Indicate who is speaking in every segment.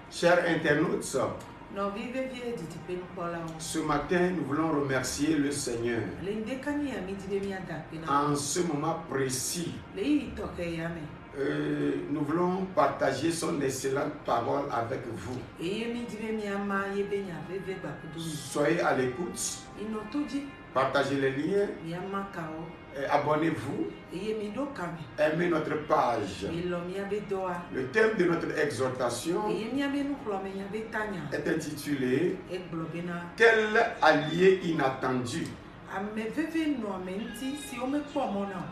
Speaker 1: Chers internautes, ce matin, nous voulons remercier le Seigneur en ce moment précis. Nous voulons partager son excellente parole avec vous. Soyez à l'écoute, partagez les liens, abonnez-vous, aimez notre page. Le thème de notre exhortation est intitulé « Quel allié inattendu ?»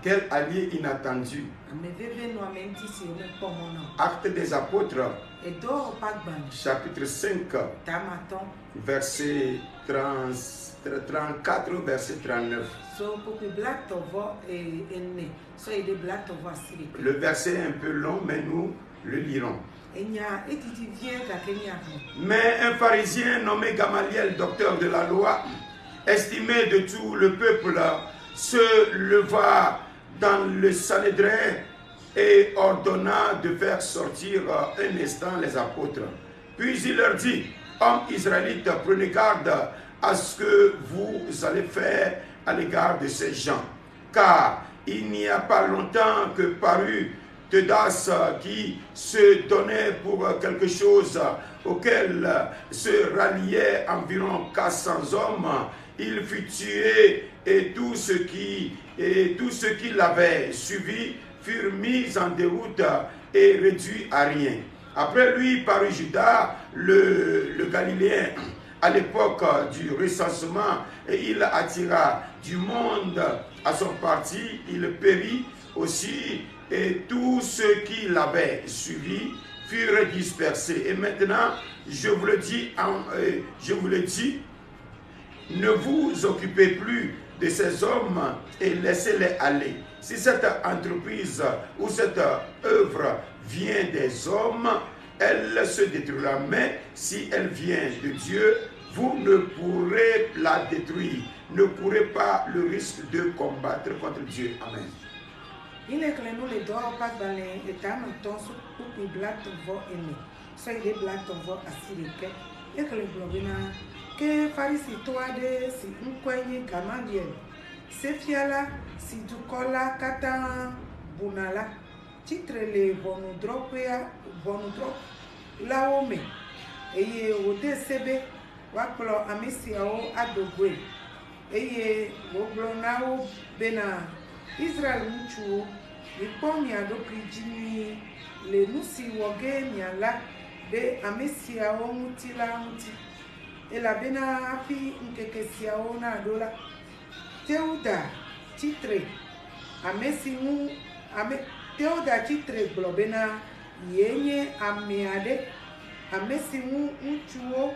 Speaker 1: Quel allié inattendu? Actes des Apôtres, chapitre 5, verset 34, verset 39. Le verset est un peu long, mais nous le lirons. Mais un pharisien nommé Gamaliel, docteur de la loi, estimé de tout le peuple, se leva dans le Sanhédrin et ordonna de faire sortir un instant les apôtres. Puis il leur dit: hommes israélites, prenez garde à ce que vous allez faire à l'égard de ces gens. Car il n'y a pas longtemps que parut Teudas qui se donnait pour quelque chose auquel se ralliaient environ 400 hommes. Il fut tué et tous ceux qui l'avaient suivi furent mis en déroute et réduits à rien. Après lui parut Judas le Galiléen à l'époque du recensement et il attira du monde à son parti. Il périt aussi et tous ceux qui l'avaient suivi furent dispersés. Et maintenant, je vous le dis, ne vous occupez plus de ces hommes et laissez-les aller. Si cette entreprise ou cette œuvre vient des hommes, elle se détruira. Mais si elle vient de Dieu, vous ne pourrez la détruire. Ne courez pas le risque de combattre contre Dieu. Amen.
Speaker 2: Ke farisitɔ aɖe si ŋkɔe nye Gamaliel, sefiala si dukɔ la katã buna la, tsitre le ʋɔnudrɔ̃lawo me eye wòde se be woakplɔ ame siawo ado goe eye wògblɔ na wo bena Israel ŋutsuwo, mikpɔ mia ɖokui dzi nyuie le nu si wɔ ge miala ɖe ame siawo ŋuti la ŋuti. Elabena hafi nkeke siawo naɖo la, Teuda tsitre gblɔ bena yee nye ame aɖe, ame si ŋu ŋutsuwo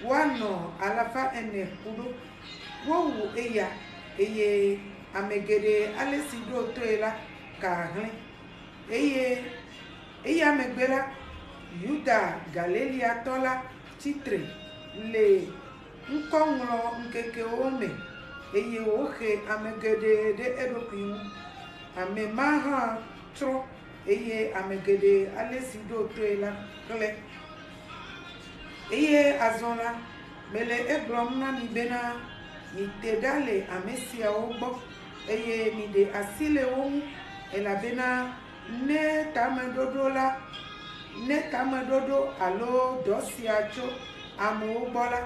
Speaker 2: woanɔ 400 ƒu ɖo. Wowu eya eye ame geɖe ale si ɖo toe la ka hlẽ eye eya megbe la, Yuda Galileatɔ la tsitre le ŋkɔŋlɔ nkekewo me eye woxe ame geɖe ɖe eɖokui ŋu. Ame ma hã trɔ eye ame geɖe ale si ɖo toe la klẽ. Eye azɔ la, mele egblɔm na mi bena mite ɖa le ame siawo gbɔ eye miɖe asi le wo ŋu elabena ne tameɖoɖo alo dɔ sia tso amewo gbɔ la,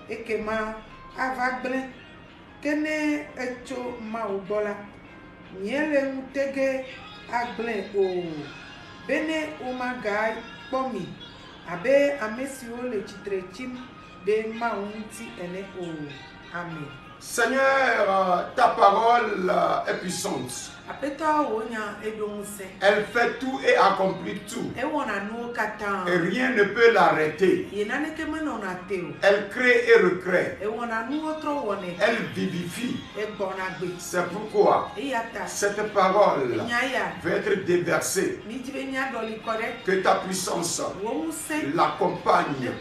Speaker 2: ekema ava gblẽ, ke ne etso Mawu gbɔ la, miele ŋutege agblẽ o, bene womagakpɔ mi abe ame siwo le tsitre tsim ɖe Mawu ŋuti ene o. Amen.
Speaker 1: Seigneur, ta parole est puissante. Elle fait tout et accomplit tout. Et rien ne peut l'arrêter. Elle crée et recrée. Elle vivifie. C'est pourquoi cette parole va être déversée. Que ta puissance l'accompagne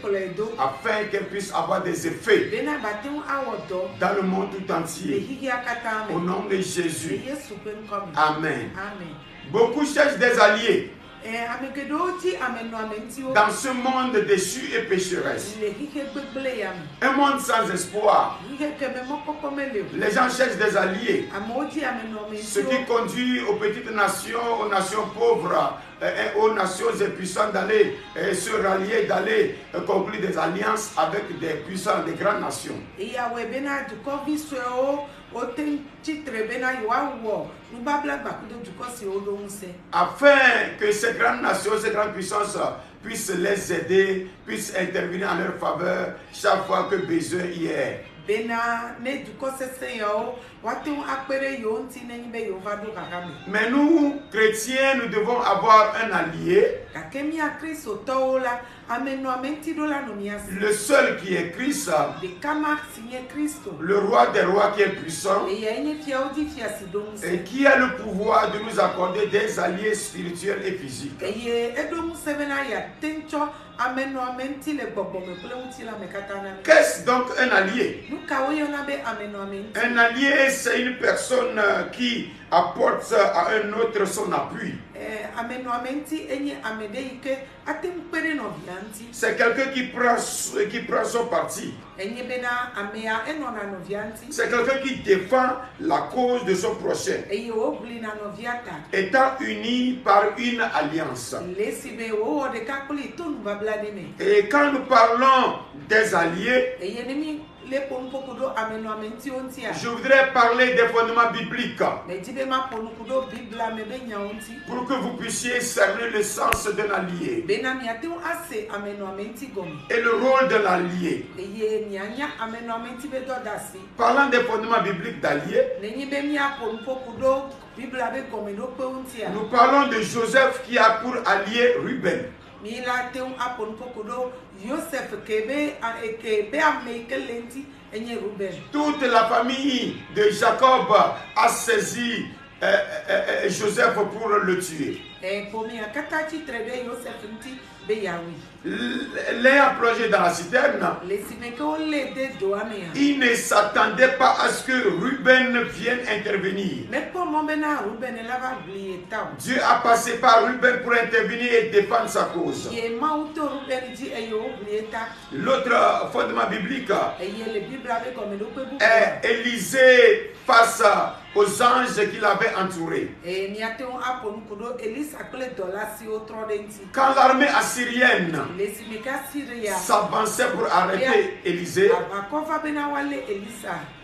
Speaker 1: afin qu'elle puisse avoir des effets dans le monde tout entier. Au nom de Jésus. Amen. Beaucoup cherchent des alliés. Dans ce monde déchu et pécheresse, un monde sans espoir, les gens cherchent des alliés, ce qui conduit aux petites nations, aux nations pauvres, aux nations puissantes d'aller se rallier, d'aller conclure des alliances avec des puissantes, des grandes nations. Afin que ces grandes nations, ces grandes puissances puissent les aider, puissent intervenir en leur faveur chaque fois que besoin y est. Mais nous, chrétiens, nous devons avoir un allié. Le seul qui est Christ, le roi des rois qui est puissant et qui a le pouvoir de nous accorder des alliés spirituels et physiques. Qu'est-ce donc un allié? Un allié, c'est une personne qui apporte à un autre son appui. C'est quelqu'un qui prend son parti. C'est quelqu'un qui défend la cause de son prochain, étant unis par une alliance. Et quand nous parlons des alliés, je voudrais parler des fondements bibliques pour que vous puissiez cerner le sens d'un allié et le rôle de l'allié. Parlant des fondements bibliques d'alliés, nous parlons de Joseph qui a pour allié Ruben. Toute la famille de Jacob a saisi Joseph pour le tuer. L'un a plongé dans la citerne. Il ne s'attendait pas à ce que Ruben vienne intervenir. Dieu a passé par Ruben pour intervenir et défendre sa cause. L'autre fondement biblique est Élisée face aux anges qui l'avaient entouré. Quand l'armée assyrienne s'avançait pour arrêter Élisée,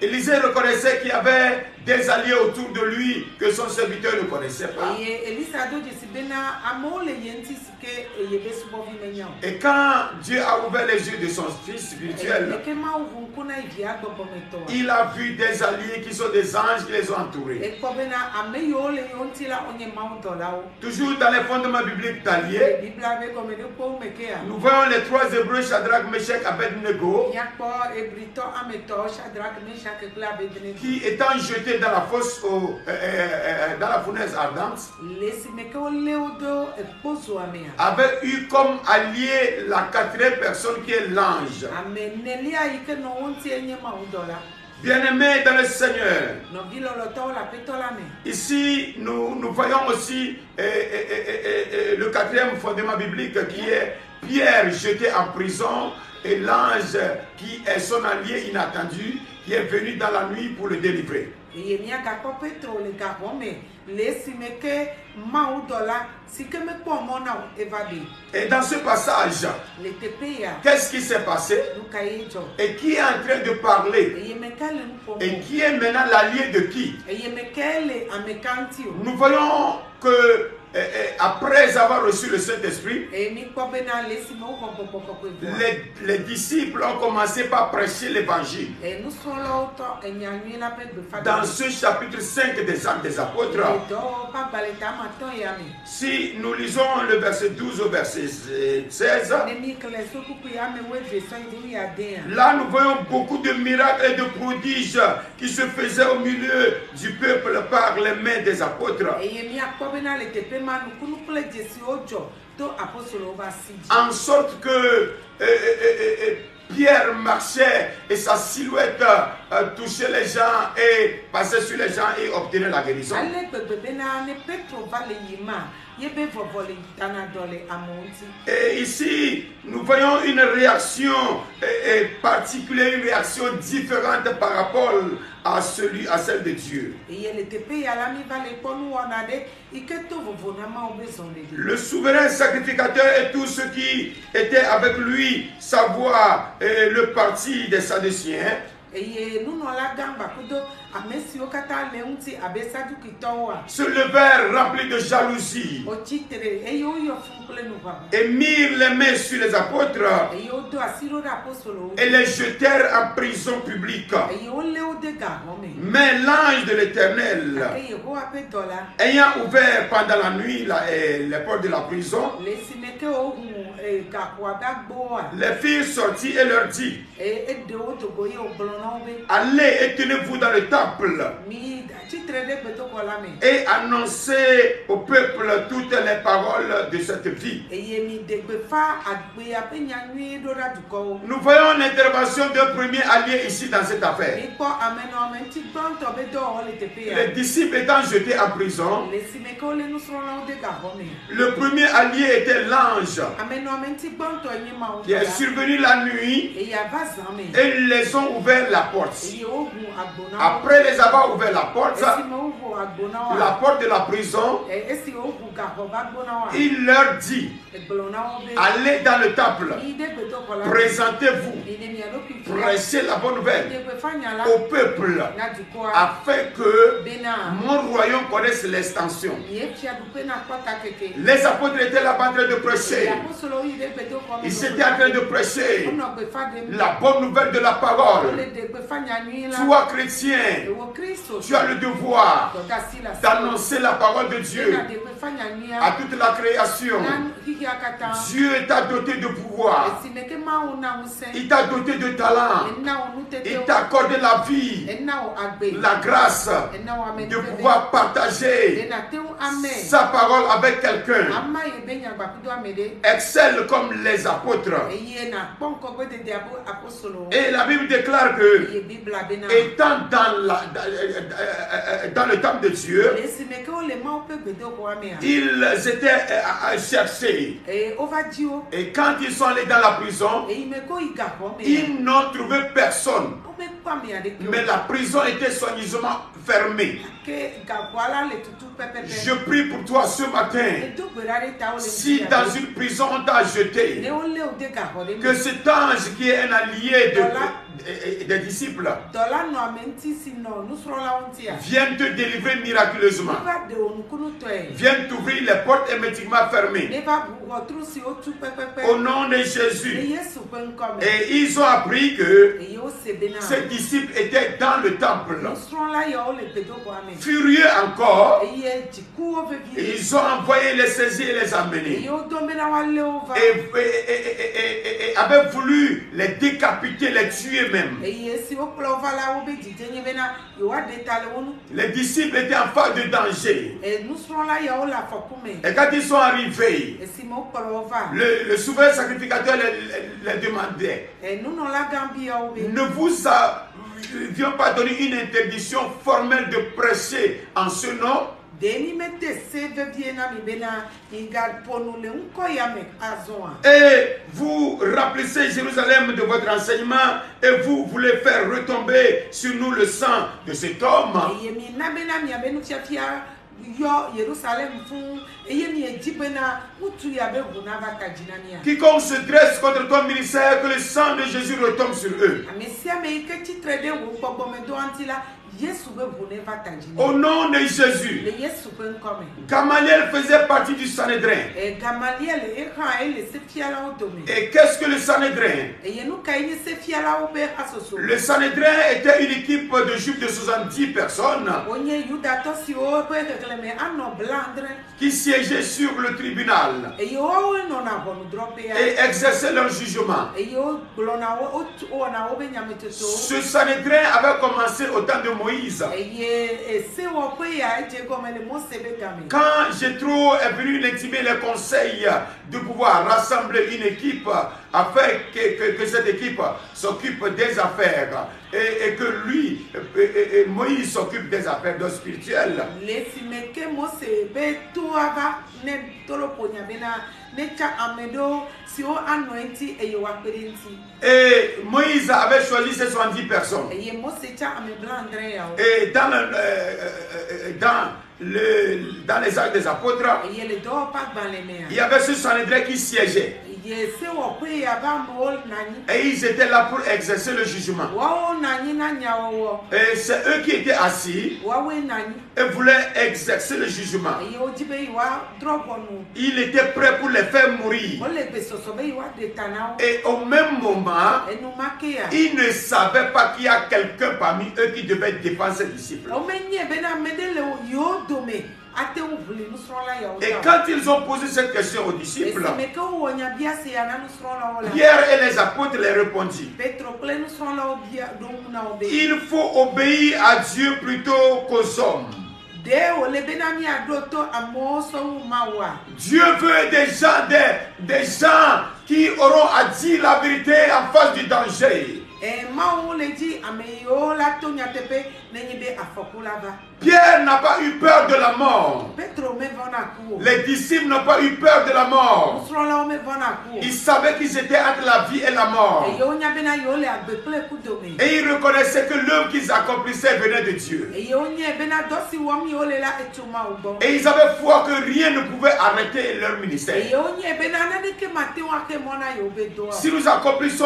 Speaker 1: Élisée reconnaissait qu'il y avait des alliés autour de lui que son serviteur ne connaissait pas. Et quand Dieu a ouvert les yeux de son fils spirituel, il a vu des alliés qui sont des anges qui les ont entourés. Toujours dans les fondements bibliques d'alliés, nous voyons les trois Hébreux, Shadrach, Meshach, Abednego, qui étant jetés dans la fosse, dans la fournaise ardente, avaient eu comme allié la quatrième personne qui est l'ange. Bien-aimés dans le Seigneur, ici nous voyons aussi le quatrième fondement biblique qui est Pierre jeté en prison et l'ange qui est son allié inattendu qui est venu dans la nuit pour le délivrer. Et dans ce passage, qu'est-ce qui s'est passé? Et qui est en train de parler? Et qui est maintenant l'allié de qui? Nous voyons que après avoir reçu le Saint-Esprit, les disciples ont commencé par prêcher l'évangile. Dans ce chapitre 5 des Actes des Apôtres, si nous lisons le verset 12 au verset 16, là nous voyons beaucoup de miracles et de prodiges qui se faisaient au milieu du peuple par les mains des apôtres. En sorte que Pierre marchait et sa silhouette toucher les gens et passer sur les gens et obtenir la guérison. Et ici, nous voyons une réaction particulière, une réaction différente par rapport à celle de Dieu. Le souverain sacrificateur et tous ceux qui étaient avec lui, savoir le parti des Sadduciens, se levèrent remplis de jalousie et mirent les mains sur les apôtres et les jetèrent en prison publique. Mais l'ange de l'Éternel, ayant ouvert pendant la nuit les portes de la prison, les filles sortit et leur dit: allez et tenez-vous dans le temple et annoncez au peuple toutes les paroles de cette vie. Nous voyons l'intervention d'un premier allié ici dans cette affaire. Les disciples étant jetés en prison, le premier allié était l'ange qui est survenu la nuit et ils les ont ouvert la porte. Après les avoir ouvert la porte de la prison, il leur dit: allez dans le temple, présentez-vous, prêchez la bonne nouvelle au peuple, afin que mon royaume connaisse l'extension. Les apôtres étaient là-bas en train de prêcher. Ils étaient en train de prêcher la bonne nouvelle de la parole. Toi, chrétien, tu as le devoir d'annoncer la parole de Dieu à toute la création. Dieu t'a doté de pouvoir. Il t'a doté de talent. Il t'a accordé la vie, la grâce de pouvoir partager sa parole avec quelqu'un. Excelle comme les apôtres. Et la Bible déclare que, étant dans le temple de Dieu, ils étaient cherchés. Et quand ils sont allés dans la prison, ils n'ont trouvé personne. Mais la prison était soigneusement fermée. Je prie pour toi ce matin. Si dans une prison on t'a jeté, que cet ange qui est un allié des disciples vienne te délivrer miraculeusement. Vienne t'ouvrir les portes hermétiquement fermées. Au nom de Jésus. Et ils ont appris que ces disciples étaient dans le temple. Furieux encore, ils ont envoyé les saisir et les amener. Et avaient voulu les décapiter, les tuer même. Les disciples étaient en phase de danger. Et quand ils sont arrivés, le souverain sacrificateur les demandait: ne vous avions pas donné une interdiction formelle de prêcher en ce nom? Et vous remplissez Jérusalem de votre enseignement et vous voulez faire retomber sur nous le sang de cet homme. Quiconque se dresse contre ton ministère, que le sang de Jésus retombe sur eux. Au nom de Jésus. Gamaliel faisait partie du Sanhédrin. Et qu'est-ce que le Sanhédrin? Le Sanhédrin était une équipe de juifs de 70 personnes qui siégeaient sur le tribunal et exerçaient leur jugement. Ce Sanhédrin avait commencé au temps de Moïse.
Speaker 2: eye ese wo pe ya je comme le Mose be game.
Speaker 1: Quand Jétro est venu l'intimer les conseils de pouvoir rassembler une équipe afin que cette équipe s'occupe des affaires et que lui, Moïse s'occupe des affaires spirituelles.
Speaker 2: Le simeke Mose be to ava ne tolo ponya bena ne cha amedo si o anointi eye wa perenti.
Speaker 1: Et Moïse avait choisi ses 70 personnes.
Speaker 2: Eye Mose cha ame blandre ya.
Speaker 1: Et dans les actes des apôtres,
Speaker 2: Eye le do pa ban le mea.
Speaker 1: il y avait ce Sanhédrin qui siégeait.
Speaker 2: Eye se wo pe ya ba mo nani.
Speaker 1: Et ils étaient là pour exercer le jugement.
Speaker 2: Wa o nani na nya wo.
Speaker 1: Et c'est eux qui étaient assis
Speaker 2: Wa we nani.
Speaker 1: et voulaient exercer le jugement.
Speaker 2: Eye o jibe wa drop onu.
Speaker 1: Il était prêt pour les faire mourir.
Speaker 2: O le be soso be wa de tanao.
Speaker 1: Et au même moment,
Speaker 2: E nu make ya.
Speaker 1: ils ne savaient pas qu'il y a quelqu'un parmi eux qui devait défendre ses disciples.
Speaker 2: O menye bena medele yo dome. Ate o vle nu srola ya o.
Speaker 1: Et quand ils ont posé cette question aux disciples,
Speaker 2: Meke o wonya bia se ya na nu srola o la.
Speaker 1: Pierre et les apôtres les répondirent:
Speaker 2: Petro kle nu srola o bia do na o be.
Speaker 1: il faut obéir à Dieu plutôt qu'aux hommes.
Speaker 2: De o le bena mi adoto amo so mawa.
Speaker 1: Dieu veut des gens qui auront à dire la vérité en face du danger.
Speaker 2: E ma o le di ame yo la to nya tepe ne nyibe afokula va.
Speaker 1: Pierre n'a pas eu peur de la mort.
Speaker 2: Petro me vona ku.
Speaker 1: Les disciples n'ont pas eu peur de la mort.
Speaker 2: Srola o me vona ku.
Speaker 1: Ils savaient qu'ils étaient entre la vie et la mort.
Speaker 2: E yo nya bena yo le agbe kle ku dome.
Speaker 1: Et ils reconnaissaient que l'œuvre qu'ils accomplissaient venait de Dieu.
Speaker 2: E yo nya bena dosi wo mi o le la etuma ubo.
Speaker 1: Et ils avaient foi que rien ne pouvait arrêter leur
Speaker 2: E
Speaker 1: ministère.
Speaker 2: yo nya bena na de ke mate wa ke mona yo be do.
Speaker 1: Si nous accomplissons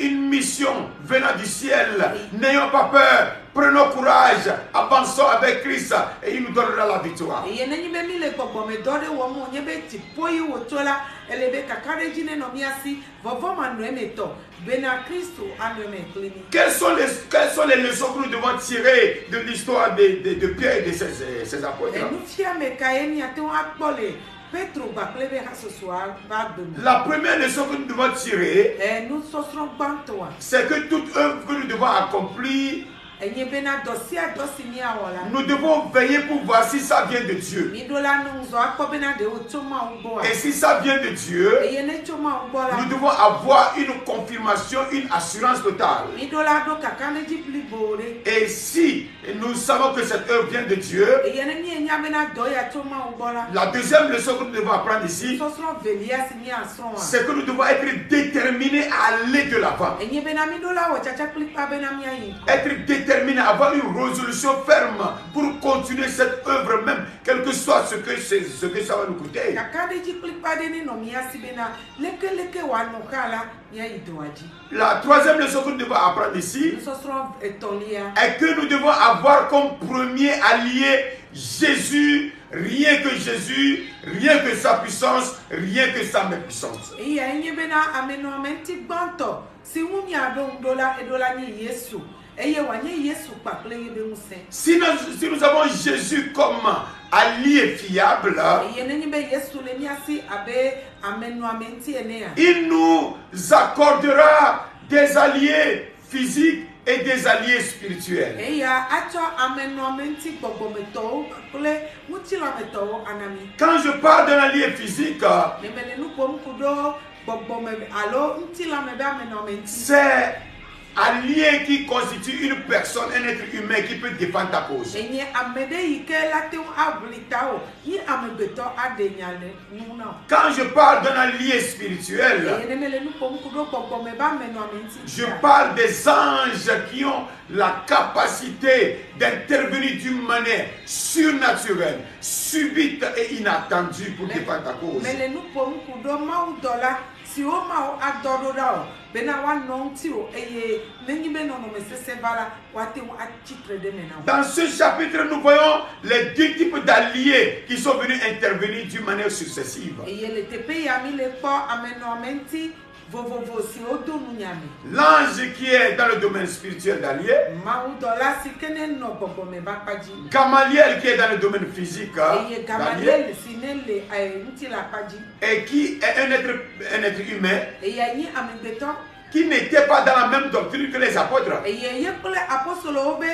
Speaker 1: une mission venant du ciel, n'ayons pas peur, prenons courage, avançons avec Christ et il nous donnera la victoire.
Speaker 2: E ne nyibe mi le gbogbo me do de wo mo nye be ti poyi wo tola ele be kakare jine no mi asi vovo ma no emeto bena Kristo anu me klini.
Speaker 1: Quelles sont les leçons que nous devons tirer de l'histoire de Pierre et de ses apôtres?
Speaker 2: E nu fia me kaeni ate wa akpole Petro ba plebe ha so soir ba dum.
Speaker 1: La première leçon que nous devons tirer,
Speaker 2: E nu sosro bantoa.
Speaker 1: c'est que toute œuvre que nous devons accomplir,
Speaker 2: Enye bena dosia dosi mi awola.
Speaker 1: nous devons veiller pour voir si ça vient de Dieu.
Speaker 2: Mi do la nu zo akpo bena de o choma ubo.
Speaker 1: Et si ça vient de Dieu,
Speaker 2: E ne choma ubo la.
Speaker 1: nous devons avoir une confirmation, une assurance totale.
Speaker 2: Mi do la do kakane ji pli bore.
Speaker 1: Et si nous savons que cette œuvre vient de Dieu,
Speaker 2: E ne mi enya bena do ya choma ubo la.
Speaker 1: la deuxième leçon que nous devons apprendre ici,
Speaker 2: Sosro velia si mi asron.
Speaker 1: c'est que nous devons être déterminés à aller de l'avant.
Speaker 2: Enye bena mi do la o chacha pli pa bena mi ayi.
Speaker 1: Être déterminé, avoir une résolution ferme pour continuer cette œuvre même, quel que soit ce que ça va nous coûter.
Speaker 2: Kakane ji pli pa de ni no mi asi bena leke wa no kala mi ayi do aji.
Speaker 1: La troisième leçon que nous devons apprendre ici
Speaker 2: Sosro etolia.
Speaker 1: est que nous devons avoir comme premier allié Jésus, rien que Jésus, rien que sa puissance, rien que sa puissance.
Speaker 2: E ya enye bena ameno amenti banto. Si wumi ado dola edola ni Yesu. Eye wanye Yesu pa ple yebe muse.
Speaker 1: Si nous avons Jésus comme allié fiable,
Speaker 2: Eye nenye be Yesu le mi asi abe ameno amenti enea.
Speaker 1: il nous accordera des alliés physiques et des alliés spirituels.
Speaker 2: Eya acho ameno amenti gbogbo meto ple mutila meto anami.
Speaker 1: Quand je parle d'un allié physique,
Speaker 2: Nemele nu pom kudo gbogbo me alo mutila me be ameno amenti.
Speaker 1: c'est allié qui constitue une personne, un être humain qui peut défendre ta cause.
Speaker 2: Enye amede yike late ablita o yi amebeto adenyale nuna.
Speaker 1: Quand je parle d'un allié spirituel,
Speaker 2: Eye nemele nu pom kudo gbogbo me be ameno amenti.
Speaker 1: je parle des anges qui ont la capacité d'intervenir d'une manière surnaturelle, subite et inattendue pour défendre ta cause.
Speaker 2: Mele nu pom kudo mau dola si o mau adorora o bena wa nonti o eye nengi be no me sese bala wate wa chitre de mena.
Speaker 1: Dans ce chapitre, nous voyons les deux types d'alliés qui sont venus intervenir d'une manière successive.
Speaker 2: Eye le tepe ya mi le po ameno menti vovovo si o do nu nyame.
Speaker 1: L'ange qui est dans le domaine spirituel d'allié,
Speaker 2: Mau dola si kene no bobo me bakpaji.
Speaker 1: Gamaliel qui est dans le domaine physique
Speaker 2: Eye
Speaker 1: d'allié,
Speaker 2: Gamaliel si nele nti la paji.
Speaker 1: et qui est un être humain
Speaker 2: Eye ni amebeto
Speaker 1: qui n'était pas dans la même doctrine que les apôtres.
Speaker 2: eye ye kule apostolo obe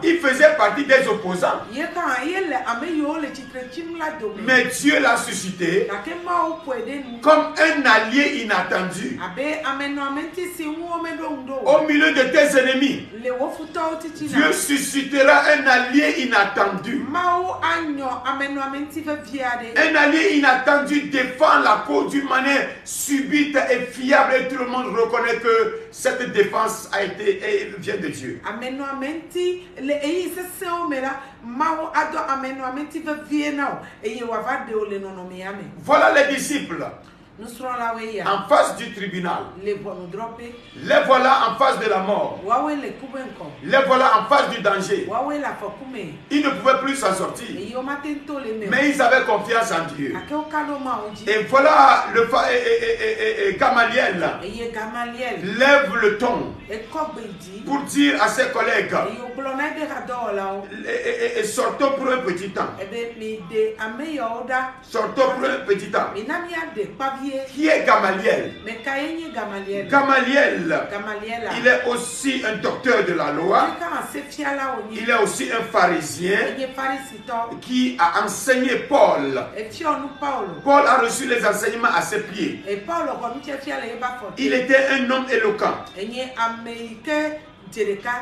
Speaker 1: Il faisait partie des opposants. Mais Dieu l'a suscité comme un allié inattendu au milieu de tes ennemis. Dieu suscitera un allié inattendu. Un allié inattendu défend la cause d'une manière subite et fiable et tout le monde reconnaît que cette défense a été et vient de Dieu. Voilà les disciples. En face du tribunal. Les voilà en face de la mort. Les voilà en face du danger. Ils ne pouvaient plus s'en sortir. Mais ils avaient confiance en Dieu. Et voilà le Gamaliel lève le ton pour dire à ses collègues sortons pour un petit temps. Sortons pour un petit temps. Qui est Gamaliel? Gamaliel, il est aussi un docteur de la loi. Il est aussi un pharisien qui a enseigné Paul. Paul a reçu les enseignements à ses pieds. Il était un homme éloquent.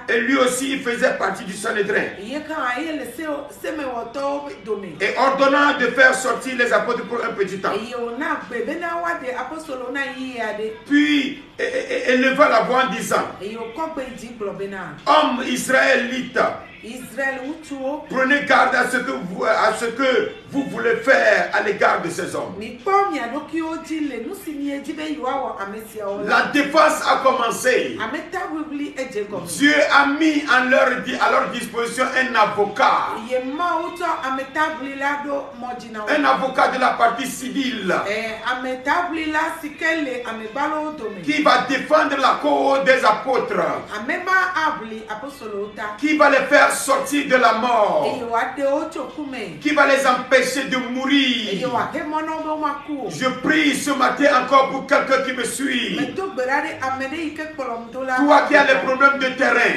Speaker 1: Et lui aussi, il faisait partie du Sanhédrin. Et ordonnant de faire sortir les apôtres pour un petit temps. Puis, éleva la voix en disant: Hommes israélites, prenez garde à ce que vous voulez faire à l'égard de ces hommes. La défense a commencé. Dieu a mis à leur disposition un avocat. Un avocat de la partie civile. Qui va défendre la cause des apôtres. Qui va les faire sortir de la mort. Qui va les empêcher de mourir. Je prie ce matin encore pour quelqu'un qui me suit. Toi qui as les problèmes de terrain.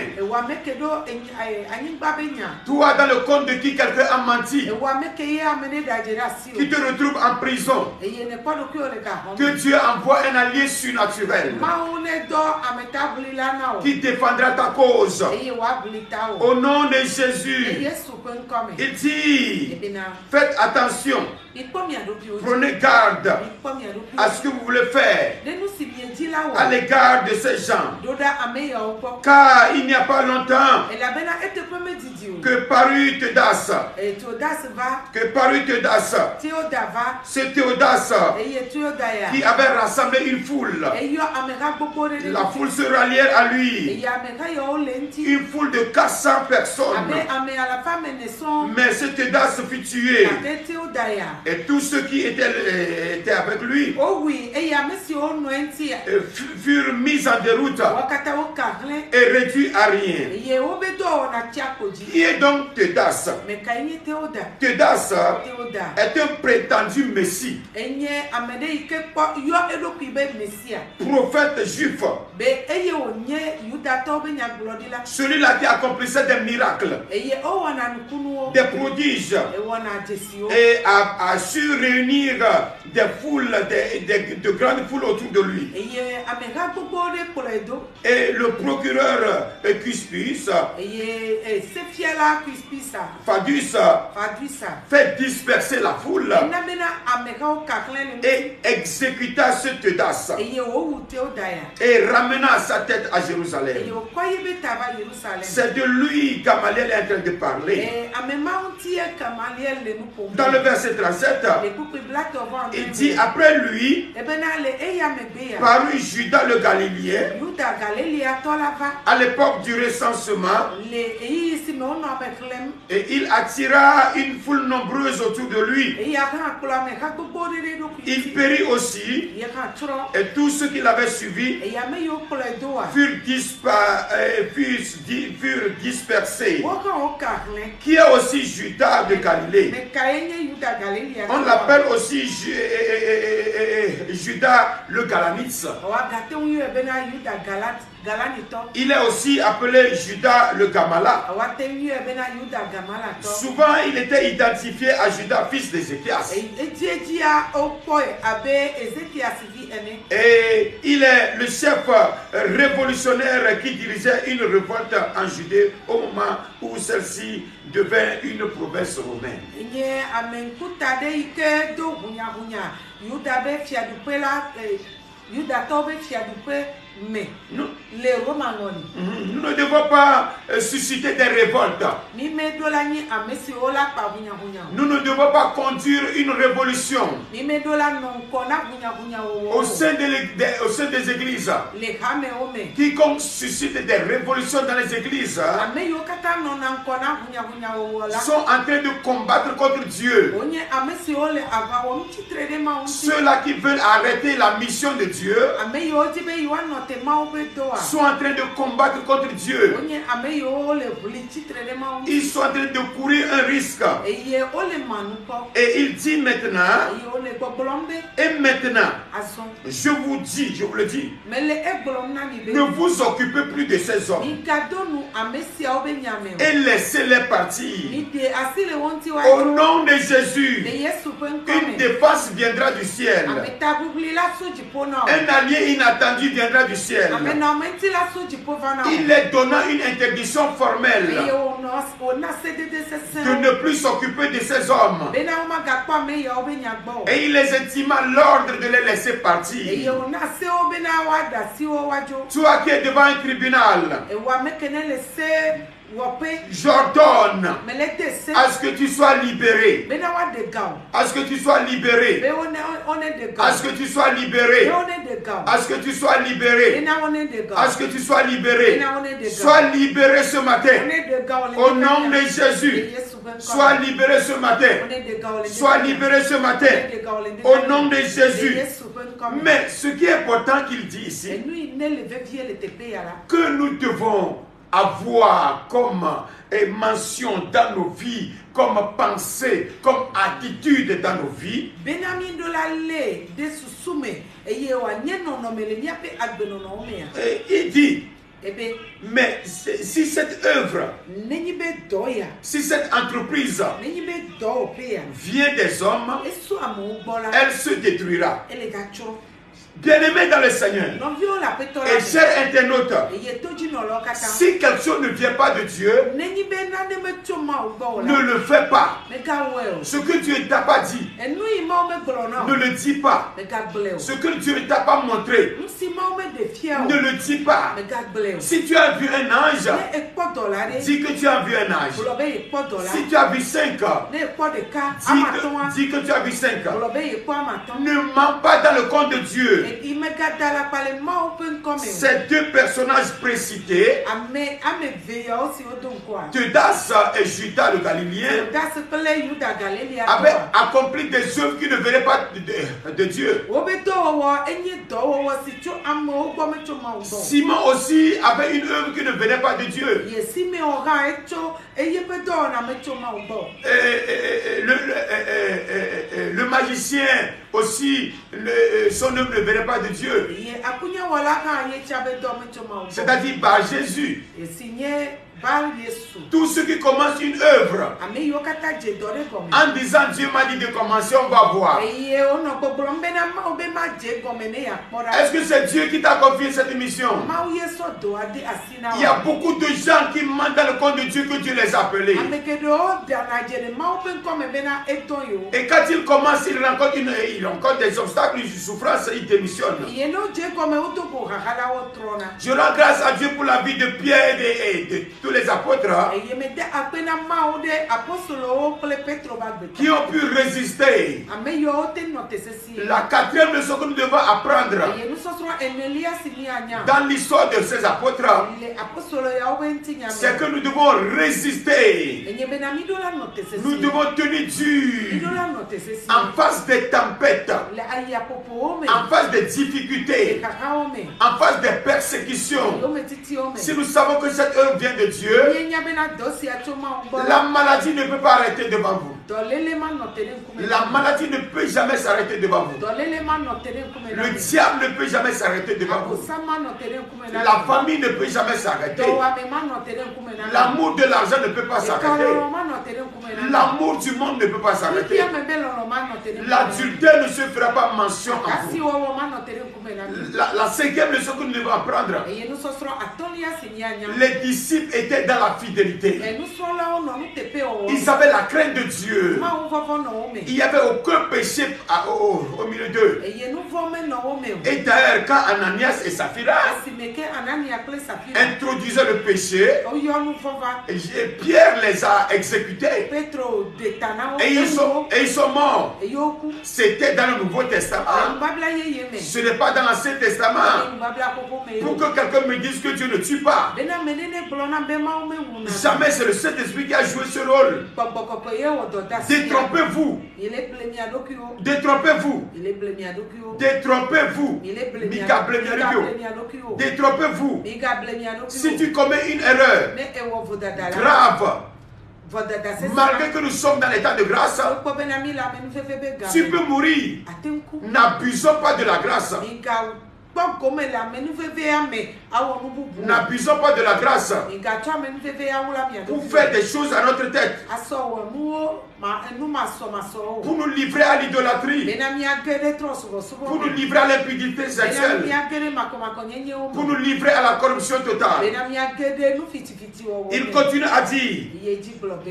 Speaker 1: Toi dans le compte de qui quelqu'un a menti. Qui te retrouve en prison. Que Dieu envoie un allié surnaturel. Qui défendra ta cause. Au nom de Jésus. Il dit: faites attention. Prenez garde à ce que vous voulez faire à l'égard de ces gens. Car il n'y a pas longtemps que parut Théodas. Ce Théodas qui avait rassemblé une foule. La foule se ralliait à lui. Une foule de 400 personnes. Mais ce Théodas fut tué. Et tous ceux qui étaient avec lui furent mis en déroute et réduits à rien. Qui est donc Théodas? Théodas est un prétendu Messie. Prophète juif. Celui-là qui accomplissait des miracles, des prodiges, et a su réunir des foules, de grandes foules autour de lui. Et le procureur Crispus, Fadus, fait disperser la foule et exécuta ce Théodas et ramena sa tête à Jérusalem. C'est de lui Gamaliel est en train de parler. Dans le verset 37, il dit: après lui parut Judas le Galiléen à l'époque du recensement, et il attira une foule nombreuse autour de lui. Il périt aussi, et tous ceux qui l'avaient suivi furent dispersés. Qui est aussi Judas de Galilée. On l'appelle aussi Judas le Galanite.
Speaker 2: galanito.
Speaker 1: Il est aussi appelé Judas le Gamala.
Speaker 2: Awatemi ebena Yuda gamala to.
Speaker 1: Souvent, il était identifié à Judas, fils d'Ézéchias.
Speaker 2: Ejia opoe abe Ezekias vi ene.
Speaker 1: Et il est le chef révolutionnaire qui dirigeait une révolte en Judée au moment où celle-ci devint une province romaine.
Speaker 2: Nye amenkuta de ike do hunya hunya. Yuda be fiadupe la Yuda to be fiadupe me. Les Romanoni.
Speaker 1: Nous ne devons pas susciter des révoltes.
Speaker 2: Ni me dola ni amesi ola pa hunya hunya.
Speaker 1: Nous ne devons pas conduire une révolution
Speaker 2: Ni me dola non kona hunya hunya o.
Speaker 1: au sein des églises.
Speaker 2: Le hame ome.
Speaker 1: Quiconque suscite des révolutions dans les églises
Speaker 2: Ame yo kata non kona hunya hunya o la.
Speaker 1: sont en train de combattre contre Dieu.
Speaker 2: Onye amesi ole ava o mtitre de ma onti.
Speaker 1: Ceux-là qui veulent arrêter la mission de Dieu
Speaker 2: Ame yo tibe yo anote ma obe doa.
Speaker 1: sont en train de combattre contre Dieu.
Speaker 2: Onye ame yo le vuli titre de ma onti.
Speaker 1: Ils sont en train de courir un risque.
Speaker 2: Eye ole manuko.
Speaker 1: Et il dit maintenant,
Speaker 2: Eye ole gbogbombe.
Speaker 1: et maintenant,
Speaker 2: Azon.
Speaker 1: je vous dis, je vous le dis,
Speaker 2: Mais le egblom na mi be.
Speaker 1: ne vous occupez plus de ces hommes
Speaker 2: Mi gadonu amesi a obe nyame.
Speaker 1: et laissez-les partir.
Speaker 2: Mi de asile wonti wa.
Speaker 1: Au nom de Jésus,
Speaker 2: De Yesu
Speaker 1: une
Speaker 2: penkome.
Speaker 1: défense viendra du ciel.
Speaker 2: Ameta bubli la soji pona.
Speaker 1: Un allié inattendu viendra du ciel.
Speaker 2: Amena menti la soji povana.
Speaker 1: Il est donnant une interdiction
Speaker 2: Eye
Speaker 1: formelle
Speaker 2: ona sede de se
Speaker 1: de
Speaker 2: sen.
Speaker 1: ne plus s'occuper de ces hommes.
Speaker 2: Bena uma gakpa me ya obe nyagbo.
Speaker 1: Et il les intima l'ordre de les laisser
Speaker 2: Eye
Speaker 1: partir.
Speaker 2: ona se obe na wada si o wajo.
Speaker 1: Toi qui es devant un tribunal,
Speaker 2: E wa mekene le se wope.
Speaker 1: j'ordonne
Speaker 2: Melete se.
Speaker 1: à ce que tu sois libéré.
Speaker 2: Bena wa de gao.
Speaker 1: À ce que tu sois libéré.
Speaker 2: Be one de gao.
Speaker 1: À ce que tu sois libéré.
Speaker 2: Be one de gao.
Speaker 1: À ce que tu sois libéré.
Speaker 2: Bena one de gao.
Speaker 1: À ce que tu sois libéré.
Speaker 2: Bena one de gao.
Speaker 1: Sois libéré ce matin.
Speaker 2: One de gao.
Speaker 1: Au nom de Jésus. Sois libéré ce matin. Sois libéré ce matin. Au nom de Jésus. Mais ce qui est important qu'il dit ici, que nous devons avoir comme mention dans nos vies, comme pensée, comme attitude dans nos vies, il dit, mais si cette œuvre, si cette entreprise vient des hommes, elle se détruira. Bien-aimés dans le Seigneur, et chers internautes, si quelque chose ne vient pas de Dieu, ne le fais pas. Ce que Dieu ne t'a pas dit, ne le dis pas. Ce que Dieu ne t'a pas montré, ne le dis pas. Si tu as vu un ange, dis que tu as vu un ange. Si tu as vu 5, dis que tu as vu 5. Ne mens pas dans le compte de Dieu. Ces deux personnages précités, Teudas et Judas le Galiléen, avaient accompli des œuvres qui ne venaient pas de Dieu. Simon aussi avait une œuvre qui ne venait pas de Dieu. Le magicien aussi, son œuvre ne venait pas de Dieu. C'est-à-dire par Jésus. Tous ceux qui commencent une œuvre en disant Dieu m'a dit de commencer, on va voir. Est-ce que c'est Dieu qui t'a confié cette mission? Il y a beaucoup de gens qui mentent dans le compte de Dieu que Dieu les a appelés. Et quand ils commencent, ils rencontrent des obstacles, des souffrances, ils démissionnent. Je rends grâce à Dieu pour la vie de Pierre et de tous les apôtres qui ont pu résister. La quatrième leçon que nous devons apprendre dans l'histoire de ces apôtres, c'est que nous devons résister. Nous devons tenir dur en face des tempêtes, en face des difficultés, en face des persécutions. Si nous savons que cette œuvre vient de Dieu, la maladie ne peut pas arrêter devant vous. La maladie ne peut jamais s'arrêter devant vous. Le diable ne peut jamais s'arrêter devant vous. La famille ne peut jamais s'arrêter. L'amour de l'argent ne peut pas s'arrêter. L'amour du monde ne peut pas s'arrêter. L'adultère ne se fera pas mention en vous. La cinquième leçon que nous devons apprendre. Les disciples étaient dans la fidélité. Ils avaient la crainte de Dieu. Il n'y avait aucun péché au milieu d'eux. Et d'ailleurs, quand Ananias et Saphira introduisaient le péché, Pierre les a exécutés. Et ils sont morts. C'était dans le Nouveau Testament. Ce n'est pas dans l'Ancien Testament. Pour que quelqu'un me dise que Dieu ne tue pas. Jamais c'est le Saint-Esprit qui a joué ce rôle. Détrompez-vous. Détrompez-vous. Détrompez-vous. Détrompez-vous. Si tu commets une erreur grave, malgré que nous sommes dans l'état de grâce, tu peux mourir. N'abusons pas de la grâce. N'abusons pas de la grâce pour faire des choses à notre tête, pour nous livrer à l'idolâtrie, pour nous livrer à l'impudicité sexuelle, pour nous livrer à la corruption totale. Il continue à dire,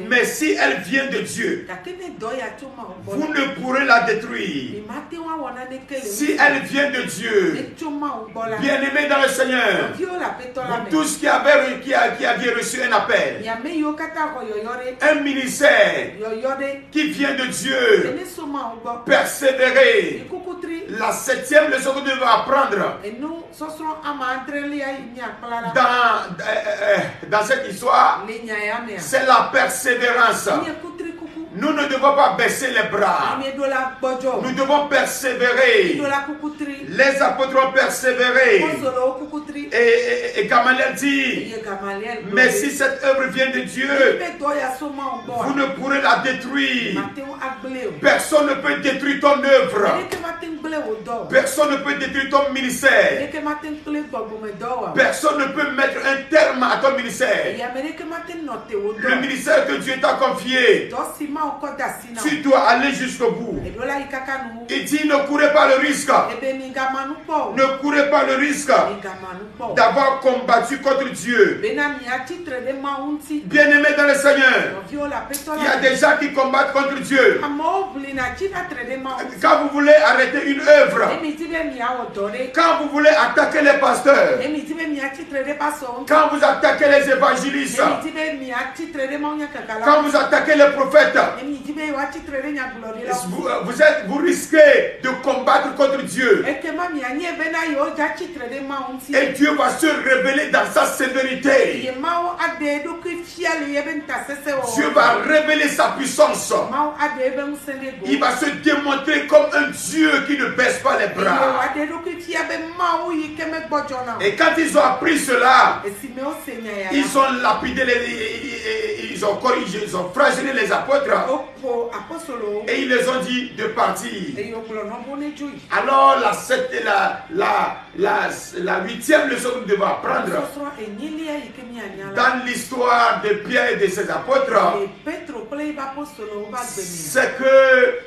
Speaker 1: mais si elle vient de Dieu, vous ne pourrez la détruire. Si elle vient de Dieu, bien-aimés dans le Seigneur, vous tous qui aviez reçu un appel, un ministère qui vient de Dieu, persévérer. La septième leçon que nous devons apprendre dans cette histoire, c'est la persévérance. Nous ne devons pas baisser les bras. Nous devons persévérer. Les apôtres ont persévéré. Et Gamaliel dit, mais si cette œuvre vient de Dieu, vous ne pourrez la détruire. Personne ne peut détruire ton œuvre. Personne ne peut détruire ton ministère. Personne ne peut mettre un terme à ton ministère. Le ministère que Dieu t'a confié, tu dois aller jusqu'au bout. Il dit, ne courez pas le risque. Ne courez pas le risque d'avoir combattu contre Dieu. Bien-aimés dans le Seigneur, il y a des gens qui combattent contre Dieu. Quand vous voulez arrêter une œuvre, quand vous voulez attaquer les pasteurs, quand vous attaquez les évangélistes, quand vous attaquez les prophètes, vous risquez de combattre contre Dieu. Et Dieu va se révéler dans sa sévérité. Dieu va révéler sa puissance. Il va se démontrer comme un Dieu qui ne baisse pas les bras. Et quand ils ont appris cela, ils ont lapidé, ils ont corrigé, ils ont flagellé les apôtres. Et ils les ont dit de partir. Alors la huitième leçon que nous devons apprendre dans l'histoire de Pierre et de ses apôtres, c'est que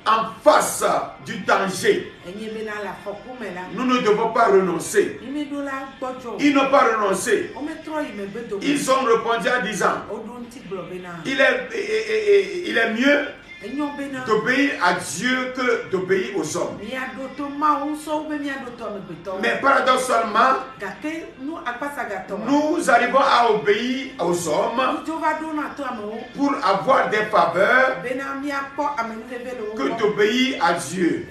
Speaker 1: en face du danger, nous ne devons pas renoncer. Ils n'ont pas renoncé. Ils ont répondu en disant, il est mieux d'obéir à Dieu que d'obéir aux hommes. Mais paradoxalement, nous arrivons à obéir aux hommes pour avoir des faveurs que d'obéir à Dieu.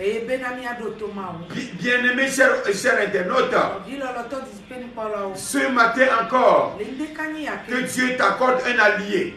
Speaker 1: Bien-aimés chers internautes, ce matin encore, que Dieu t'accorde un allié.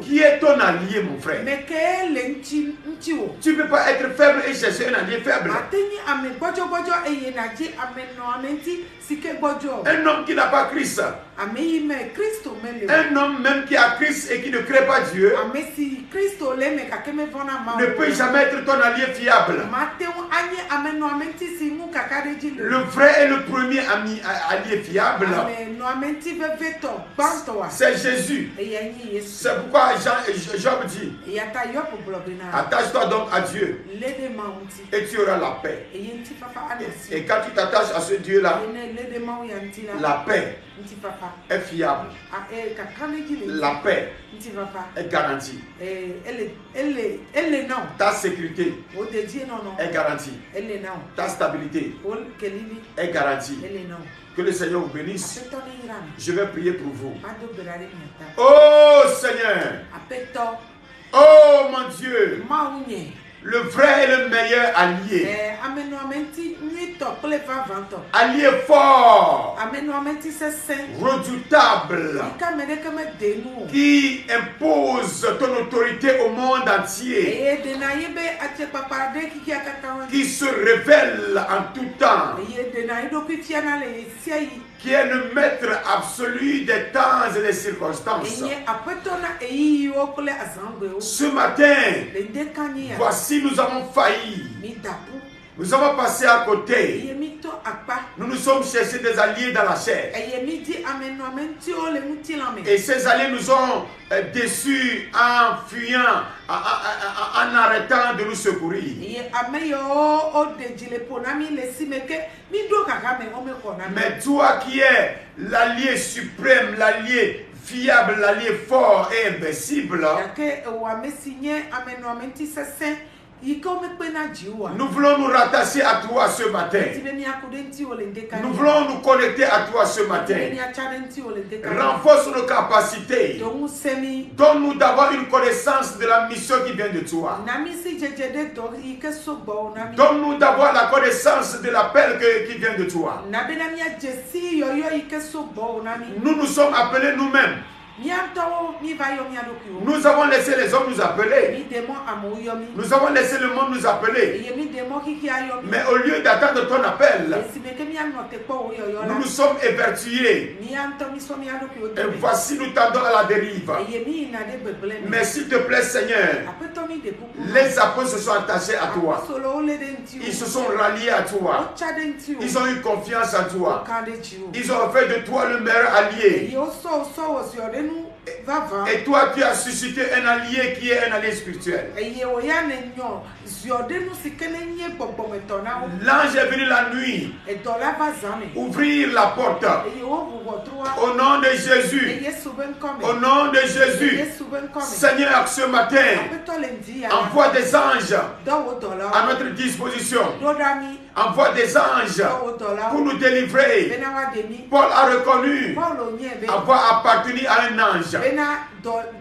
Speaker 1: Qui est ton allié mon frère.
Speaker 2: Mais que l'enti ntio.
Speaker 1: Tu ne peux pas être faible et chercher un allié faible.
Speaker 2: Ateni ame bojo bojo eyenaji ame no amenti sike bojo.
Speaker 1: Un homme qui n'a pas Christ.
Speaker 2: Ame ime Christo mele.
Speaker 1: Un homme même qui a Christ et qui ne crée pas Dieu
Speaker 2: Ame si Christo le me kakeme vona ma.
Speaker 1: ne peut jamais être ton allié fiable.
Speaker 2: Mateu anye ame no amenti si mu kakareji le.
Speaker 1: Le vrai et le premier ami allié fiable,
Speaker 2: Ame no amenti veveto bantoa.
Speaker 1: c'est Jésus.
Speaker 2: Eyanyi Yesu.
Speaker 1: C'est pourquoi Job dit,
Speaker 2: Yata yopo blobina.
Speaker 1: attache-toi donc à Dieu
Speaker 2: Lede maunti.
Speaker 1: et tu auras la paix.
Speaker 2: Eyenti papa anasi.
Speaker 1: Et quand tu t'attaches à ce Dieu-là,
Speaker 2: Yene lede mau yanti la.
Speaker 1: la paix
Speaker 2: Nti papa.
Speaker 1: est fiable.
Speaker 2: A kakareji le.
Speaker 1: La paix
Speaker 2: Nti papa.
Speaker 1: est garantie.
Speaker 2: Elle non.
Speaker 1: Ta sécurité
Speaker 2: O de die non non.
Speaker 1: est garantie.
Speaker 2: Elle non.
Speaker 1: Ta stabilité
Speaker 2: O kelili.
Speaker 1: est garantie.
Speaker 2: Elle non.
Speaker 1: Que le Seigneur vous bénisse.
Speaker 2: Apeto ni iram.
Speaker 1: Je vais prier pour vous.
Speaker 2: Ado berare nyata.
Speaker 1: Oh Seigneur,
Speaker 2: Apeto
Speaker 1: oh mon Dieu,
Speaker 2: maunye.
Speaker 1: le vrai et le meilleur allié.
Speaker 2: Ameno amenti nuito kle va vanto.
Speaker 1: Allié fort,
Speaker 2: Ameno amenti se sen.
Speaker 1: redoutable,
Speaker 2: Ika mede keme denu.
Speaker 1: qui impose ton autorité au monde entier,
Speaker 2: Eye de na yebe ache paparade kiki akakawa.
Speaker 1: qui se révèle en tout temps,
Speaker 2: Eye de na ido kitiana le siai.
Speaker 1: qui est le maître absolu des temps et des circonstances.
Speaker 2: Eye apeto na eyi yo kle azangwe o.
Speaker 1: Ce matin,
Speaker 2: Le ndekanya.
Speaker 1: voici, nous avons failli.
Speaker 2: Mi dapu.
Speaker 1: Nous avons passé à côté.
Speaker 2: Eye mi to akpa.
Speaker 1: Nous nous sommes cherchés des alliés dans la chair.
Speaker 2: Eye mi di ameno amenti o le muti lame.
Speaker 1: Et ces alliés nous ont déçus en fuyant, en arrêtant de nous secourir.
Speaker 2: Eye ameyo o de jile ponami le simeke mi do kakame o me konami.
Speaker 1: Mais toi qui es l'allié suprême, l'allié fiable, l'allié fort et invincible,
Speaker 2: Yake wa me signé ameno amenti sesen iko me pena jiwa.
Speaker 1: nous voulons nous rattacher à toi ce matin.
Speaker 2: Tibeni akudenti o le ndekanya.
Speaker 1: Nous voulons nous connecter à toi ce matin.
Speaker 2: Tibeni achadenti o le ndekanya.
Speaker 1: Renforce nos capacités.
Speaker 2: Dongu semi.
Speaker 1: Donne-nous d'avoir une connaissance de la mission qui vient de toi.
Speaker 2: Nami si jejede do ike sobo nami.
Speaker 1: Donne-nous d'avoir la connaissance de l'appel qui vient de toi.
Speaker 2: Nabe nami a jesi yoyo ike sobo nami.
Speaker 1: Nous nous sommes appelés nous-mêmes.
Speaker 2: Mianto mi va yo mi adokyo.
Speaker 1: Nous avons laissé les hommes nous appeler.
Speaker 2: Mi demo amo yomi.
Speaker 1: Nous avons laissé le monde nous appeler.
Speaker 2: Eye mi demo kiki ayomi.
Speaker 1: Mais au lieu d'attendre ton appel,
Speaker 2: Esimeke mi anote po o yoyo la.
Speaker 1: nous nous sommes évertués.
Speaker 2: Mianto mi so mi adokyo.
Speaker 1: Et voici, nous tendons à la dérive.
Speaker 2: Eye mi inade beble.
Speaker 1: Mais s'il te plaît, Seigneur,
Speaker 2: Apeto mi de pupu.
Speaker 1: les apôtres se sont attachés à toi.
Speaker 2: Solo le denti.
Speaker 1: Ils se sont ralliés à toi.
Speaker 2: O chadenti.
Speaker 1: Ils ont eu confiance en toi.
Speaker 2: Kande jiu.
Speaker 1: Ils ont fait de toi le meilleur allié.
Speaker 2: Eye o so o siode nu vava.
Speaker 1: Et toi, tu as suscité un allié qui est un allié spirituel.
Speaker 2: Eye o ya ne nyo. Siode nu sikene nye bobo metona o.
Speaker 1: L'ange est venu la nuit
Speaker 2: E dola va zame.
Speaker 1: ouvrir la porte.
Speaker 2: Eye o bugo troa.
Speaker 1: Au nom de Jésus.
Speaker 2: Eye suben come.
Speaker 1: Au nom de
Speaker 2: Eye
Speaker 1: Jésus.
Speaker 2: suben come.
Speaker 1: Seigneur, ce matin,
Speaker 2: Apeto le ndia.
Speaker 1: envoie des anges
Speaker 2: Do o dola.
Speaker 1: à notre disposition.
Speaker 2: Dodami.
Speaker 1: Envoie des anges
Speaker 2: Do o dola.
Speaker 1: pour nous délivrer.
Speaker 2: Benawa demi.
Speaker 1: Paul a reconnu
Speaker 2: Paulo nyebe.
Speaker 1: avoir appartenu à un ange.
Speaker 2: Bena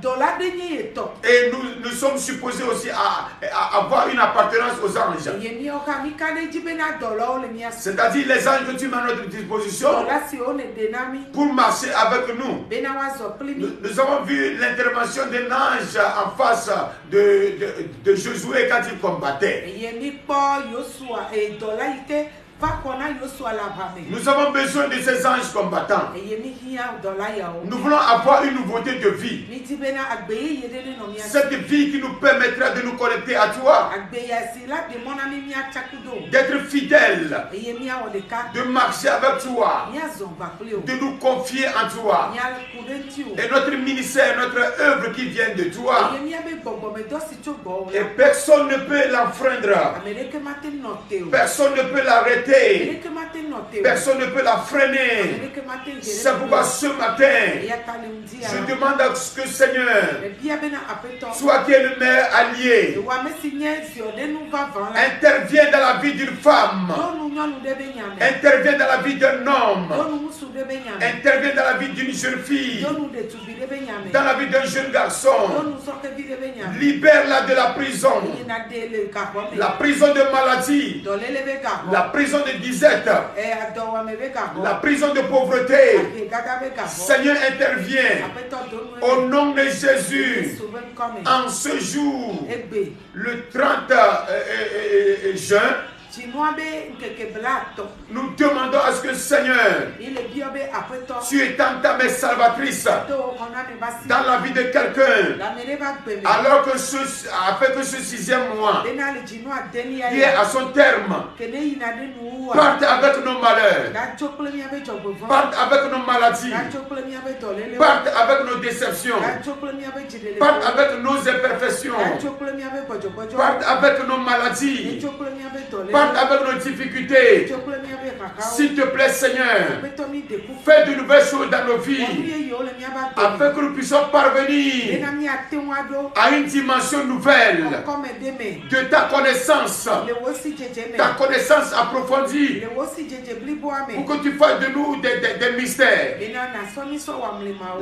Speaker 2: dola denye eto.
Speaker 1: Et nous sommes supposés aussi à avoir une appartenance aux anges.
Speaker 2: Eye mi oka mi kane jibena dola o le mi as.
Speaker 1: C'est-à-dire les anges que tu mets à notre disposition
Speaker 2: Dola si o ne denami.
Speaker 1: pour marcher avec nous.
Speaker 2: Benawa zopli mi.
Speaker 1: Nous avons vu l'intervention d'un ange en face de Josué quand il combattait.
Speaker 2: Eye mi po Yosua e dola ike va kona Yosua la vame.
Speaker 1: Nous avons besoin de ces anges combattants.
Speaker 2: Eye mi hiya dola ya o.
Speaker 1: Nous voulons avoir une nouveauté de vie.
Speaker 2: Mi jibena agbeye yedene no mi as.
Speaker 1: Cette vie qui nous permettra de nous connecter à toi,
Speaker 2: Agbeya si la de mona mi mi achakudo.
Speaker 1: d'être fidèles,
Speaker 2: Eye mi a odeka.
Speaker 1: de marcher avec toi,
Speaker 2: Mi azon vakle o.
Speaker 1: de nous confier en toi.
Speaker 2: Mi al kudenti o.
Speaker 1: Et notre ministère, notre œuvre qui vient de toi.
Speaker 2: Eye mi abe bobo me dosi chogo.
Speaker 1: Et personne ne peut l'enfreindre.
Speaker 2: Amerike mate note o.
Speaker 1: Personne ne peut l'arrêter.
Speaker 2: Amerike mate note o.
Speaker 1: Personne ne peut la freiner.
Speaker 2: Amerike mate
Speaker 1: C'est pourquoi ce matin,
Speaker 2: ya tale ndia.
Speaker 1: je demande à ce que Seigneur,
Speaker 2: E bia bena apeto.
Speaker 1: toi qui es le meilleur allié,
Speaker 2: Wa me sinye si ode nu va van la.
Speaker 1: interviens dans la vie d'une femme. femme. Intervient dans la vie d'un homme. Intervient dans la vie d'une jeune fille. Dans la vie d'un jeune garçon. Libère-la de la prison. La prison de maladie. La prison de disette. La prison de pauvreté. Seigneur, intervient. Au nom de Jésus. En ce jour, le 30 juin, nous demandons à ce que Seigneur, tu étends ta main salvatrice dans la vie de quelqu'un, alors que afin que ce 6e mois, qui est à son terme, parte avec nos malheurs, parte avec nos maladies, parte avec nos déceptions, parte avec nos imperfections, parte avec nos maladies, parte avec nos difficultés. S'il te plaît, Seigneur, fais de nouvelles choses dans nos vies, afin que nous puissions parvenir à une dimension nouvelle de ta connaissance approfondie, pour que tu fasses de nous des mystères.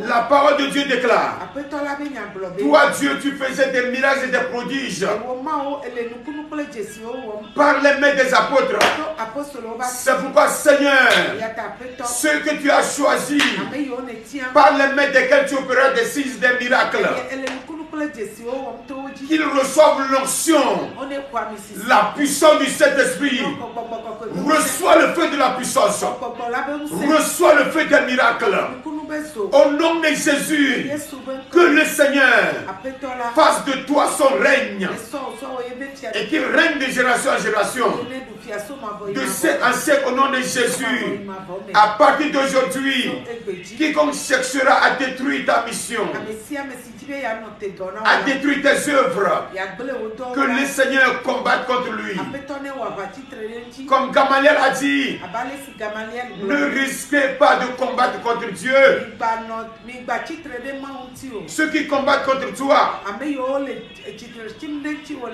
Speaker 1: La parole de Dieu déclare: toi, Dieu, tu faisais des miracles et des prodiges par les mains des apôtres. C'est pourquoi, Seigneur, ceux que tu as choisis, par les mains desquels tu opéras des signes, des miracles, qu'ils reçoivent l'onction, la puissance du Saint-Esprit. Reçois le feu de la puissance. Reçois le feu des miracles. Au nom de Jésus, que le Seigneur fasse de toi son règne et qu'il règne de génération en génération, de siècle en siècle, au nom de Jésus. À partir d'aujourd'hui, quiconque cherchera à détruire ta mission, à détruire tes œuvres, que le Seigneur combatte contre lui. Comme Gamaliel a dit, ne risquez pas de combattre contre Dieu. Ceux qui combattent contre toi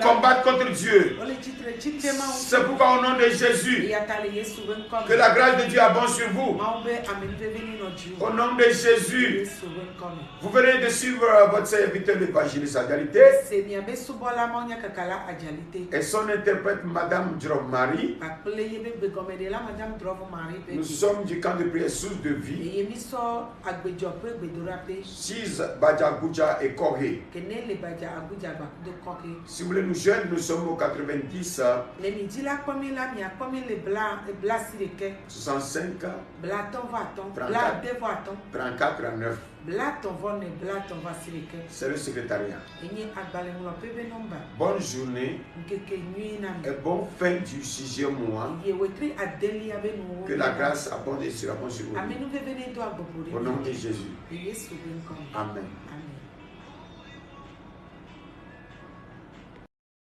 Speaker 1: combattent contre Dieu. C'est pourquoi au nom de Jésus, que la grâce de Dieu abonde sur vous. Au nom de Jésus, vous venez de suivre votre serviteur l'évangéliste Adjalité et son interprète Madame Drove Marie. Nous sommes du camp de prière Source de Vie, 6 Badjagoudja et Corée. Si vous voulez nous joindre, nous sommes au 90 65 34 39. C'est le secrétariat. Bonne journée et bonne fin du 6e mois. Que la grâce abonde et surabonde sur vous. Au nom de Jésus. Amen.